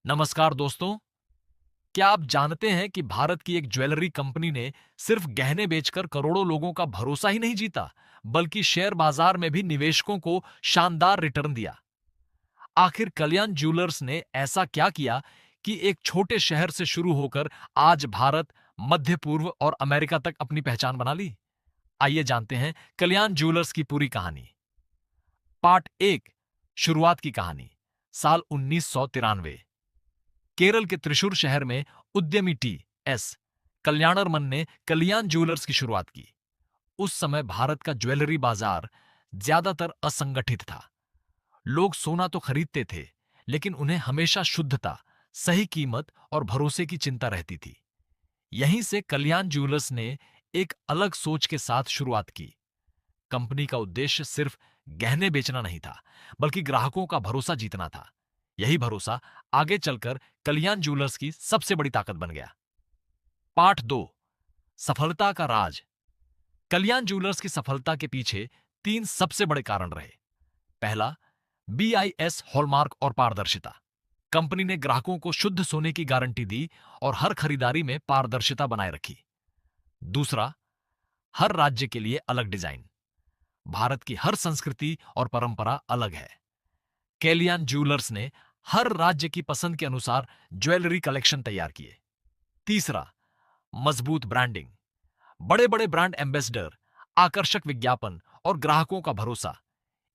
नमस्कार दोस्तों। क्या आप जानते हैं कि भारत की एक ज्वेलरी कंपनी ने सिर्फ गहने बेचकर करोड़ों लोगों का भरोसा ही नहीं जीता, बल्कि शेयर बाजार में भी निवेशकों को शानदार रिटर्न दिया। आखिर कल्याण ज्वेलर्स ने ऐसा क्या किया कि एक छोटे शहर से शुरू होकर आज भारत, मध्य पूर्व और अमेरिका तक अपनी पहचान बना ली? आइए जानते हैं कल्याण ज्वेलर्स की पूरी कहानी। पार्ट एक, शुरुआत की कहानी। साल 1993, केरल के त्रिशूर शहर में उद्यमी टी.एस. कल्याणरमन ने कल्याण ज्वेलर्स की शुरुआत की। उस समय भारत का ज्वेलरी बाजार ज्यादातर असंगठित था। लोग सोना तो खरीदते थे, लेकिन उन्हें हमेशा शुद्धता, सही कीमत और भरोसे की चिंता रहती थी। यहीं से कल्याण ज्वेलर्स ने एक अलग सोच के साथ शुरुआत की। कंपनी का उद्देश्य सिर्फ गहने बेचना नहीं था, बल्कि ग्राहकों का भरोसा जीतना था। यही भरोसा आगे चलकर कल्याण ज्वेलर्स की सबसे बड़ी ताकत बन गया। पार्ट 2, सफलता का राज। कल्याण ज्वेलर्स की सफलता के पीछे तीन सबसे बड़े कारण रहे। पहला, BIS हॉलमार्क और पारदर्शिता। कंपनी ने ग्राहकों को शुद्ध सोने की गारंटी दी और हर खरीदारी में पारदर्शिता बनाए रखी। दूसरा, हर राज्य के लिए अलग डिजाइन। भारत की हर संस्कृति और परंपरा अलग है। कल्याण ज्वेलर्स ने हर राज्य की पसंद के अनुसार ज्वेलरी कलेक्शन तैयार किए। तीसरा, मजबूत ब्रांडिंग। बड़े बड़े ब्रांड एम्बेसडर, आकर्षक विज्ञापन और ग्राहकों का भरोसा,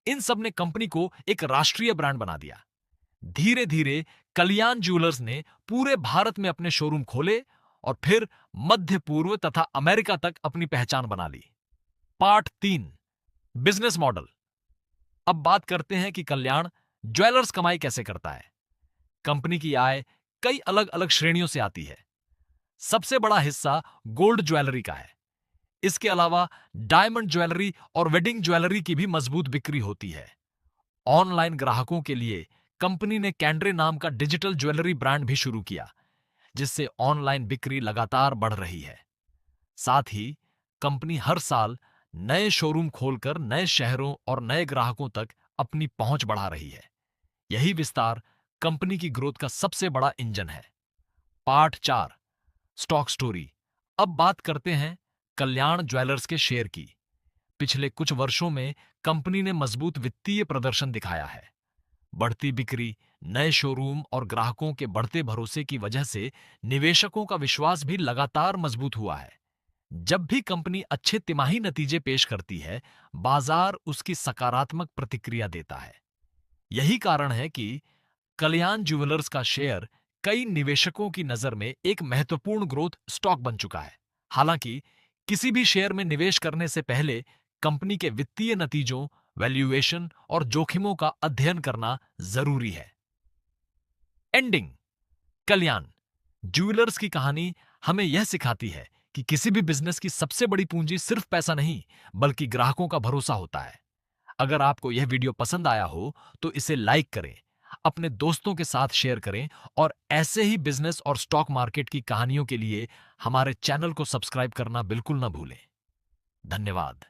इन सब ने कंपनी को एक राष्ट्रीय ब्रांड बना दिया। धीरे धीरे कल्याण ज्वेलर्स ने पूरे भारत में अपने शोरूम खोले और फिर मध्य पूर्व तथा अमेरिका तक अपनी पहचान बना ली। Part 3, business model. अब बात करते हैं कि कल्याण ज्वेलर्स कमाई कैसे करता है। कंपनी की आय कई अलग अलग श्रेणियों से आती है। सबसे बड़ा हिस्सा गोल्ड ज्वेलरी का है। इसके अलावा डायमंड ज्वेलरी और वेडिंग ज्वेलरी की भी मजबूत बिक्री होती है। ऑनलाइन ग्राहकों के लिए कंपनी ने कैंड्रे नाम का डिजिटल ज्वेलरी ब्रांड भी शुरू किया, जिससे ऑनलाइन बिक्री लगातार बढ़ रही है। साथ ही कंपनी हर साल नए शोरूम खोलकर नए शहरों और नए ग्राहकों तक अपनी पहुंच बढ़ा रही है। यही विस्तार कंपनी की ग्रोथ का सबसे बड़ा इंजन है। Part 4, stock story. अब बात करते हैं कल्याण ज्वेलर्स के शेयर की। पिछले कुछ वर्षों में कंपनी ने मजबूत वित्तीय प्रदर्शन दिखाया है। बढ़ती बिक्री, नए शोरूम और ग्राहकों के बढ़ते भरोसे की वजह से निवेशकों का विश्वास भी लगातार मजबूत हुआ है। जब भी कंपनी अच्छे तिमाही नतीजे पेश करती है, बाजार उसकी सकारात्मक प्रतिक्रिया देता है। यही कारण है कि कल्याण ज्वेलर्स का शेयर कई निवेशकों की नजर में एक महत्वपूर्ण ग्रोथ स्टॉक बन चुका है। हालांकि किसी भी शेयर में निवेश करने से पहले कंपनी के वित्तीय नतीजों, वैल्यूएशन और जोखिमों का अध्ययन करना जरूरी है। एंडिंग। कल्याण ज्वेलर्स की कहानी हमें यह सिखाती है कि किसी भी बिजनेस की सबसे बड़ी पूंजी सिर्फ पैसा नहीं, बल्कि ग्राहकों का भरोसा होता है। अगर आपको यह वीडियो पसंद आया हो तो इसे लाइक करें, अपने दोस्तों के साथ शेयर करें और ऐसे ही बिजनेस और स्टॉक मार्केट की कहानियों के लिए हमारे चैनल को सब्सक्राइब करना बिल्कुल ना भूलें। धन्यवाद।